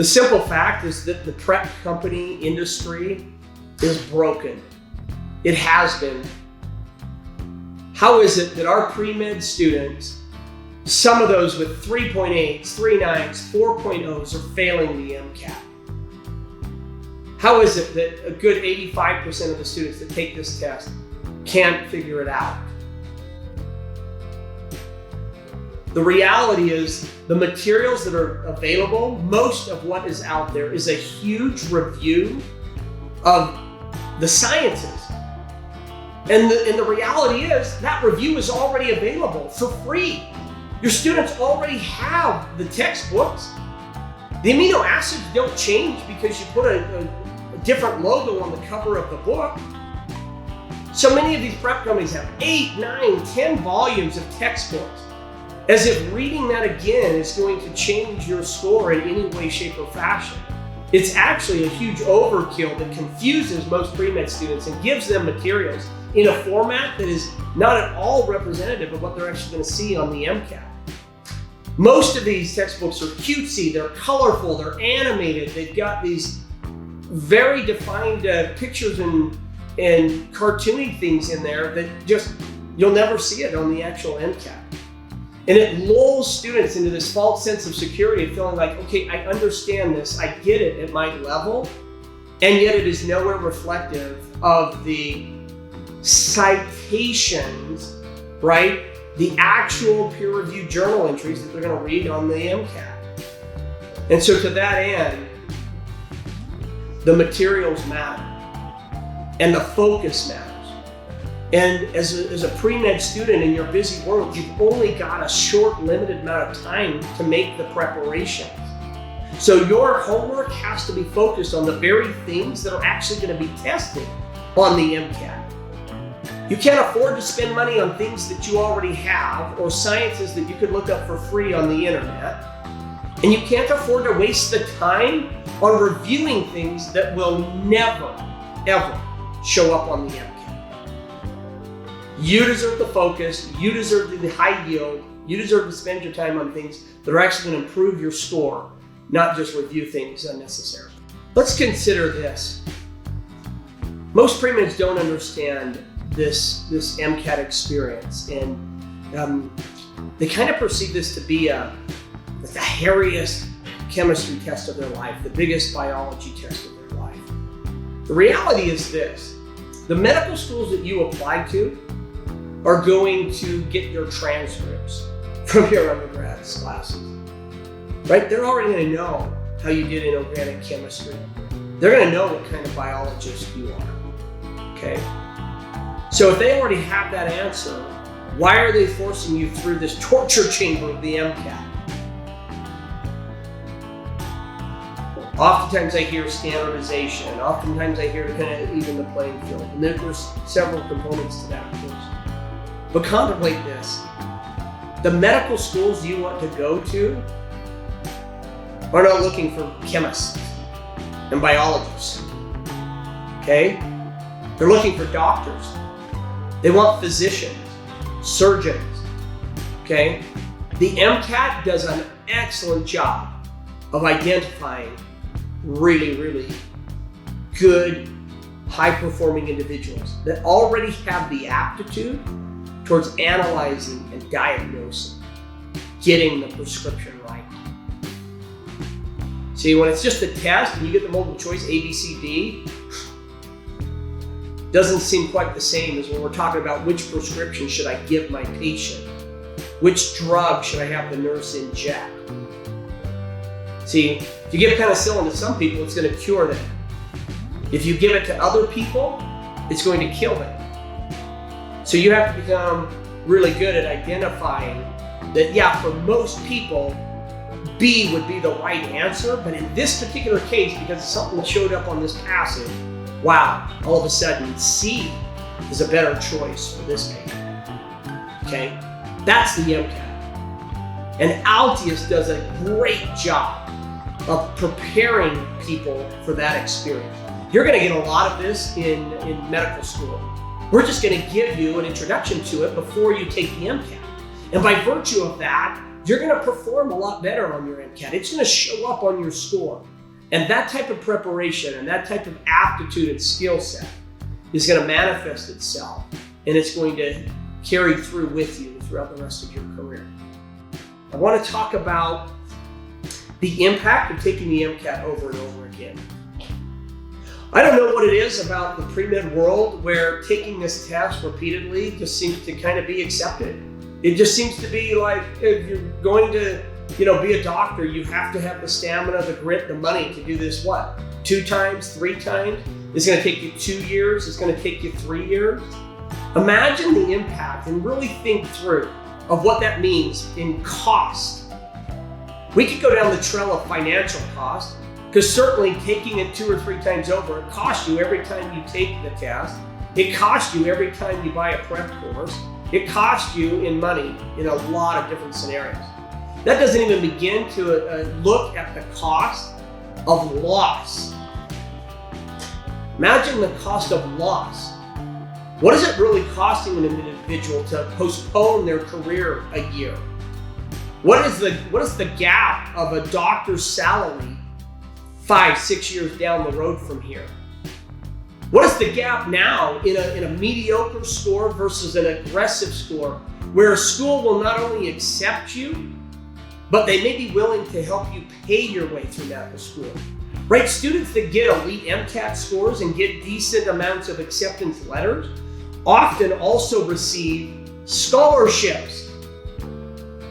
The simple fact is that the prep company industry is broken. It has been. How is it that our pre-med students, some of those with 3.8s, 3.9s, 4.0s are failing the MCAT? How is it that a good 85% of the students that take this test can't figure it out? The reality is the materials that are available, most of what is out there is a huge review of the sciences. And the reality is that review is already available for free. Your students already have the textbooks. The amino acids don't change because you put a different logo on the cover of the book. So many of these prep companies have 8, 9, 10 volumes of textbooks, as if reading that again is going to change your score in any way, shape, or fashion. It's actually a huge overkill that confuses most pre-med students and gives them materials in a format that is not at all representative of what they're actually going to see on the MCAT. Most of these textbooks are cutesy, they're colorful, they're animated, they've got these very defined pictures and cartoony things in there that just, you'll never see it on the actual MCAT. And it lulls students into this false sense of security of feeling like, okay, I understand this, I get it at my level, and yet it is nowhere reflective of the citations, right? The actual peer-reviewed journal entries that they're going to read on the MCAT. And so to that end, the materials matter and the focus matters. And as a pre-med student in your busy world, you've only got a short, limited amount of time to make the preparations. So your homework has to be focused on the very things that are actually going to be tested on the MCAT. You can't afford to spend money on things that you already have or sciences that you could look up for free on the internet. And you can't afford to waste the time on reviewing things that will never, ever show up on the MCAT. You deserve the focus, you deserve the high yield, you deserve to spend your time on things that are actually going to improve your score, not just review things unnecessarily. Let's consider this. Most pre-meds don't understand this MCAT experience, and they kind of perceive this to be the hairiest chemistry test of their life, the biggest biology test of their life. The reality is this: the medical schools that you apply to are going to get your transcripts from your undergrad classes, right? They're already going to know how you did in organic chemistry. They're going to know what kind of biologist you are, okay? So if they already have that answer, why are they forcing you through this torture chamber of the MCAT? Oftentimes I hear standardization. Oftentimes I hear kind of even the playing field. And there's several components to that, of course. But contemplate this. The medical schools you want to go to are not looking for chemists and biologists, okay? They're looking for doctors. They want physicians, surgeons, okay? The MCAT does an excellent job of identifying really, really good, high-performing individuals that already have the aptitude towards analyzing and diagnosing, getting the prescription right. See, when it's just a test and you get the multiple choice A, B, C, D, doesn't seem quite the same as when we're talking about which prescription should I give my patient, which drug should I have the nurse inject. See, if you give penicillin to some people, it's going to cure them. If you give it to other people, it's going to kill them. So you have to become really good at identifying that, yeah, for most people, B would be the right answer, but in this particular case, because it's something that showed up on this passage, wow, all of a sudden C is a better choice for this patient, okay? That's the MCAT. And Altius does a great job of preparing people for that experience. You're gonna get a lot of this in medical school. We're just gonna give you an introduction to it before you take the MCAT. And by virtue of that, you're gonna perform a lot better on your MCAT. It's gonna show up on your score. And that type of preparation and that type of aptitude and skill set is going to manifest itself, and it's going to carry through with you throughout the rest of your career. I want to talk about the impact of taking the MCAT over and over again. I don't know what it is about the pre-med world where taking this test repeatedly just seems to kind of be accepted. It just seems to be like, if you're going to, be a doctor, you have to have the stamina, the grit, the money to do this, 2 times, 3 times? It's going to take you 2 years. It's going to take you 3 years. Imagine the impact and really think through of what that means in cost. We could go down the trail of financial cost, because certainly taking it 2 or 3 times over, it costs you every time you take the test. It costs you every time you buy a prep course. It costs you in money in a lot of different scenarios. That doesn't even begin to look at the cost of loss. Imagine the cost of loss. What is it really costing an individual to postpone their career a year? What is the gap of a doctor's salary 5-6 years down the road from here? What is the gap now in a mediocre score versus an aggressive score, where a school will not only accept you, but they may be willing to help you pay your way through that school? Right? Students that get elite MCAT scores and get decent amounts of acceptance letters often also receive scholarships.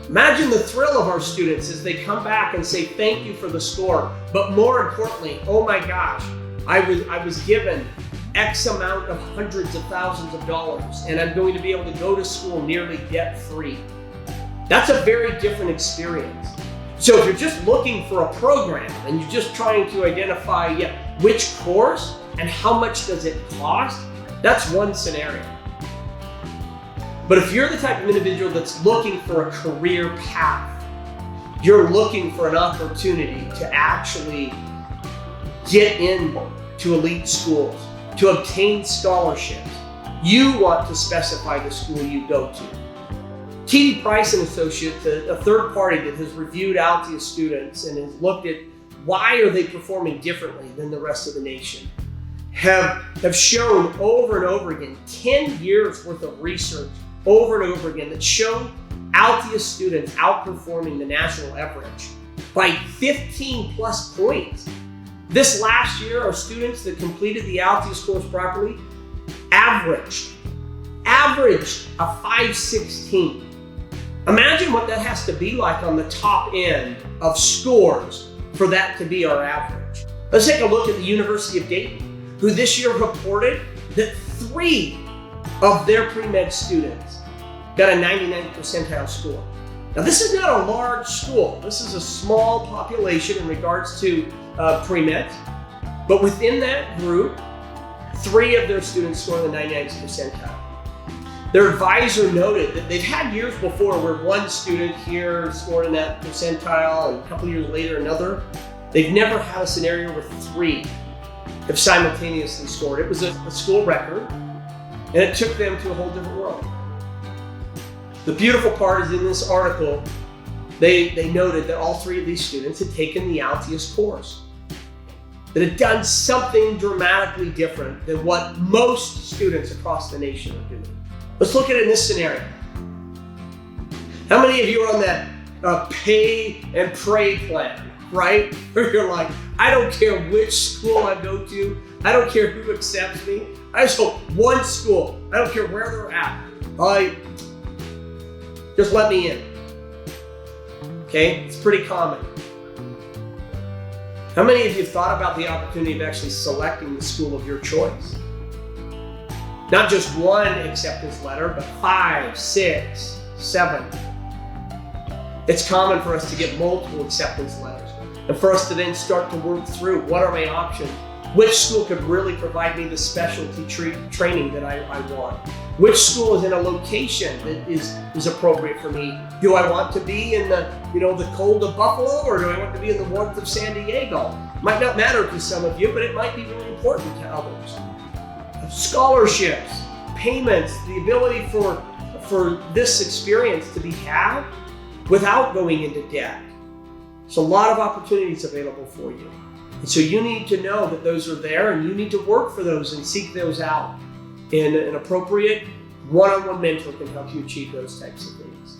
Imagine the thrill of our students as they come back and say thank you for the score, but more importantly, oh my gosh, I was given X amount of hundreds of thousands of dollars, and I'm going to be able to go to school nearly debt-free. That's a very different experience. So if you're just looking for a program and you're just trying to identify which course and how much does it cost, that's one scenario. But if you're the type of individual that's looking for a career path, you're looking for an opportunity to actually get into elite schools, to obtain scholarships, you want to specify the school you go to. TD Price and Associates, a third party that has reviewed Altea students and has looked at why are they performing differently than the rest of the nation, have shown over and over again, 10 years worth of research over and over again, that show Altea students outperforming the national average by 15 plus points. This last year, our students that completed the Altea course properly averaged a 516. Imagine what that has to be like on the top end of scores for that to be our average. Let's take a look at the University of Dayton, who this year reported that 3 of their pre-med students got a 99th percentile score. Now, this is not a large school. This is a small population in regards to pre-med, but within that group, 3 of their students scored the 99th percentile. Their advisor noted that they've had years before where one student here scored in that percentile and a couple years later another. They've never had a scenario where 3 have simultaneously scored. It was a school record, and it took them to a whole different world. The beautiful part is in this article, they noted that all 3 of these students had taken the Altea course, that had done something dramatically different than what most students across the nation are doing. Let's look at it in this scenario. How many of you are on that pay and pray plan, right? Where you're like, I don't care which school I go to, I don't care who accepts me, I just want one school, I don't care where they're at. Just let me in. Okay, it's pretty common. How many of you thought about the opportunity of actually selecting the school of your choice? Not just one acceptance letter, but 5, 6, 7. It's common for us to get multiple acceptance letters, and for us to then start to work through what are my options. Which school could really provide me the specialty training that I want? Which school is in a location that is appropriate for me? Do I want to be in the cold of Buffalo, or do I want to be in the warmth of San Diego? Might not matter to some of you, but it might be really important to others. Scholarships, payments, the ability for this experience to be had without going into debt. There's a lot of opportunities available for you. And so you need to know that those are there, and you need to work for those and seek those out. And an appropriate one-on-one mentor can help you achieve those types of things.